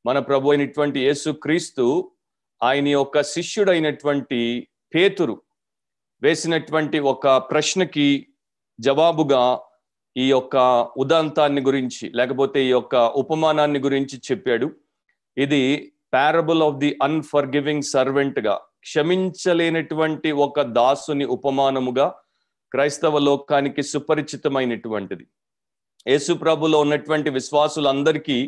మన ప్రభు అయినటువంటి యేసుక్రీస్తు ఆయన యొక్క శిష్యుడైనటువంటి పేతురు వేసినటువంటి ఒక ప్రశ్నకి జవాబుగా ఈ యొక్క ఉదంతాన్ని గురించి లేకపోతే ఈ యొక్క ఉపమానాన్ని గురించి చెప్పాడు. ఇది parable of the unforgiving servant గా, క్షమించలేనటువంటి ఒక దాసుని ఉపమానముగా క్రైస్తవ లోకానికి సుపరిచితమైనటువంటిది. యేసు ప్రభులో ఉన్నటువంటి విశ్వాసులందరికీ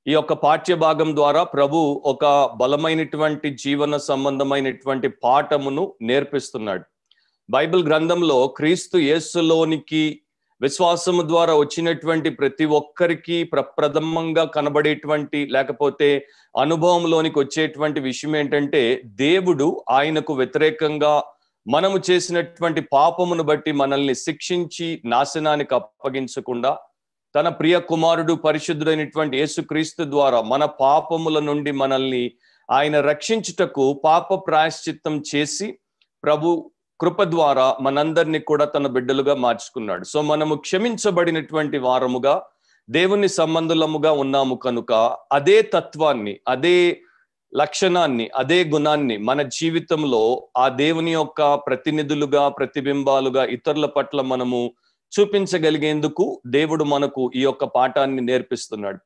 ఈ యొక్క పాఠ్య భాగం ద్వారా ప్రభు ఒక బలమైనటువంటి జీవన సంబంధమైనటువంటి పాఠమును నేర్పిస్తున్నాడు. బైబిల్ గ్రంథంలో క్రీస్తు యేసులోనికి విశ్వాసము ద్వారా వచ్చినటువంటి ప్రతి ఒక్కరికి ప్రప్రథమంగా కనబడేటువంటి లేకపోతే అనుభవంలోనికి వచ్చేటువంటి విషయం ఏంటంటే, దేవుడు ఆయనకు వ్యతిరేకంగా మనము చేసినటువంటి పాపమును బట్టి మనల్ని శిక్షించి నాశనానికి అప్పగించకుండా తన ప్రియ కుమారుడు పరిశుద్ధుడైనటువంటి యేసుక్రీస్తు ద్వారా మన పాపముల నుండి మనల్ని ఆయన రక్షించుటకు పాప ప్రాయశ్చిత్తం చేసి ప్రభు కృప ద్వారా మనందరినీ కూడా తన బిడ్డలుగా మార్చుకున్నాడు. సో మనము క్షమించబడినటువంటి వారముగా దేవుని సంబంధులముగా ఉన్నాము కనుక అదే తత్వాన్ని, అదే లక్షణాన్ని, అదే గుణాన్ని మన జీవితంలో ఆ దేవుని యొక్క ప్రతినిధులుగా, ప్రతిబింబాలుగా ఇతరుల పట్ల మనము చూపించగలిగేందుకు దేవుడు మనకు ఈ యొక్క పాఠాన్ని నేర్పిస్తున్నాడు.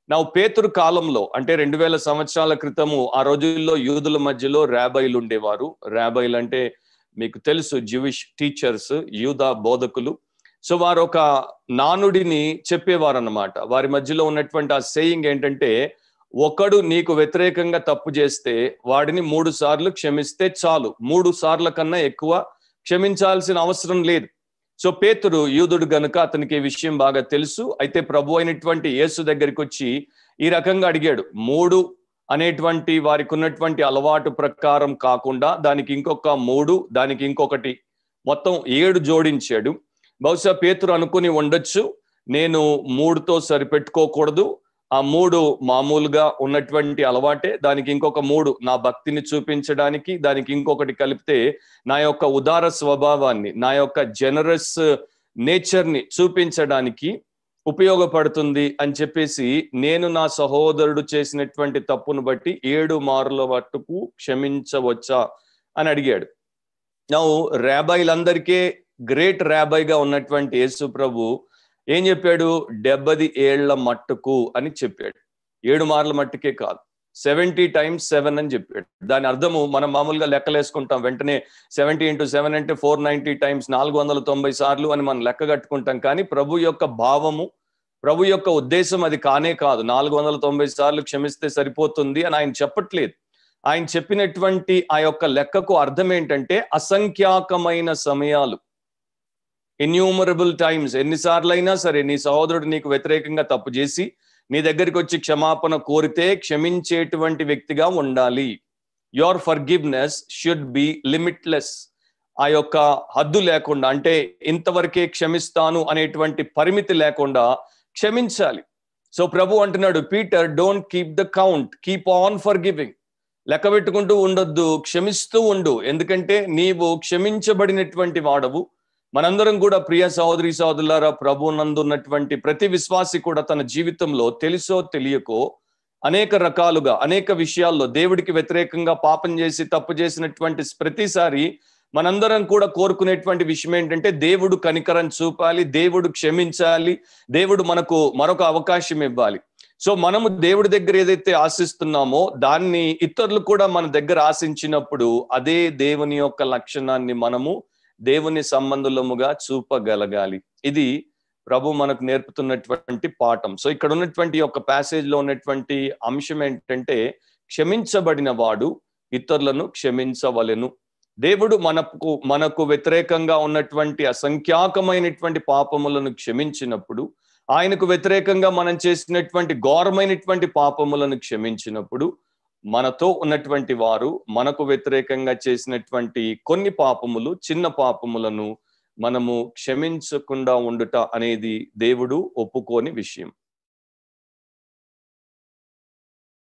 నా పేతురు కాలంలో అంటే 2000 సంవత్సరాల క్రితము ఆ రోజుల్లో యూదుల మధ్యలో రాబైలు ఉండేవారు. రాబైలు అంటే మీకు తెలుసు, జ్యూయిష్ టీచర్స్, యూదా బోధకులు. సో వారు ఒక నానుడిని చెప్పేవారు అన్నమాట. వారి మధ్యలో ఉన్నటువంటి ఆ సేయింగ్ ఏంటంటే, ఒకడు నీకు వ్యతిరేకంగా తప్పు చేస్తే వాడిని 3 సార్లు క్షమిస్తే చాలు, 3 సార్ల కన్నా ఎక్కువ క్షమించాల్సిన అవసరం లేదు. సో పేతురు యూదుడు గనుక అతనికి ఈ విషయం బాగా తెలుసు. అయితే ప్రభు అయినటువంటి యేసు దగ్గరికి వచ్చి ఈ రకంగా అడిగాడు. 3 అనేటువంటి వారికి ఉన్నటువంటి అలవాటు ప్రకారం కాకుండా దానికి ఇంకొక 3, దానికి ఇంకొకటి, మొత్తం 7 జోడించాడు. బహుశా పేతురు అనుకుని ఉండొచ్చు, నేను 3తో సరిపెట్టుకోకూడదు, ఆ 3 మామూలుగా ఉన్నటువంటి అలవాటే, దానికి ఇంకొక 3 నా భక్తిని చూపించడానికి, దానికి ఇంకొకటి కలిపితే నా యొక్క ఉదార స్వభావాన్ని, నా యొక్క జనరస్ నేచర్ని చూపించడానికి ఉపయోగపడుతుంది అని చెప్పేసి నేను నా సహోదరుడు చేసినటువంటి తప్పును బట్టి 7 మార్ల మట్టుకు క్షమించవచ్చా అని అడిగాడు. నా రాబైలందరికీ గ్రేట్ రాబైగా ఉన్నటువంటి యేసు ప్రభు ఏం చెప్పాడు? 70 ఏళ్ల మట్టుకు అని చెప్పాడు. 7 మార్ల మట్టుకే కాదు, 70 times 7 అని చెప్పాడు. దాని అర్థము మనం మామూలుగా లెక్కలేసుకుంటాం, వెంటనే 70 into 7 అంటే 490 times 490 సార్లు అని మనం లెక్క కట్టుకుంటాం. కానీ ప్రభు యొక్క భావము, ప్రభు యొక్క ఉద్దేశం అది కానే కాదు. 490 సార్లు క్షమిస్తే సరిపోతుంది అని ఆయన చెప్పట్లేదు. ఆయన చెప్పినటువంటి ఆ యొక్క లెక్కకు అర్థం ఏంటంటే, అసంఖ్యాకమైన సమయాలు, ఇన్యూమరబుల్ టైమ్స్, ఎన్నిసార్లు అయినా సరే నీ సహోదరుడు నీకు వ్యతిరేకంగా తప్పు చేసి నీ దగ్గరికి వచ్చి క్షమాపణ కోరితే క్షమించేటువంటి వ్యక్తిగా ఉండాలి. Your forgiveness should be limitless. ఆ యొక్క హద్దు లేకుండా, అంటే ఇంతవరకే క్షమిస్తాను అనేటువంటి పరిమితి లేకుండా క్షమించాలి. సో ప్రభు అంటున్నాడు, Peter, don't keep the count, keep on forgiving. లెక్క పెట్టుకుంటూ ఉండొద్దు, క్షమిస్తూ ఉండు. ఎందుకంటే నీవు క్షమించబడినటువంటి వాడవు. మనందరం కూడా ప్రియ సహోదరి సహోదరులారా, ప్రభు నందు ఉన్నటువంటి ప్రతి విశ్వాసి కూడా తన జీవితంలో తెలుసో తెలియకో అనేక రకాలుగా, అనేక విషయాల్లో దేవుడికి వ్యతిరేకంగా పాపం చేసి తప్పు చేసినటువంటి ప్రతిసారి మనందరం కూడా కోరుకునేటువంటి విషయం ఏంటంటే, దేవుడు కనికరం చూపాలి, దేవుడు క్షమించాలి, దేవుడు మనకు మరొక అవకాశం ఇవ్వాలి. సో మనము దేవుడి దగ్గర ఏదైతే ఆశిస్తున్నామో దాన్ని ఇతరులు కూడా మన దగ్గర ఆశించినప్పుడు అదే దేవుని యొక్క లక్షణాన్ని మనము దేవుని సంబంధులముగా చూపగలగాలి. ఇది ప్రభు మనకు నేర్పుతున్నటువంటి పాఠం. సో ఇక్కడ ఉన్నటువంటి ఒక ప్యాసేజ్ లో ఉన్నటువంటి అంశం ఏంటంటే, క్షమించబడిన వాడు ఇతరులను క్షమించవలెను. దేవుడు మనకు వ్యతిరేకంగా ఉన్నటువంటి అసంఖ్యాకమైనటువంటి పాపములను క్షమించినప్పుడు, ఆయనకు వ్యతిరేకంగా మనం చేసినటువంటి ఘోరమైనటువంటి పాపములను క్షమించినప్పుడు, మనతో ఉన్నటువంటి వారు మనకు వ్యతిరేకంగా చేసినటువంటి కొన్ని పాపములు, చిన్న పాపములను మనము క్షమించకుండా ఉండుట అనేది దేవుడు ఒప్పుకోని విషయం.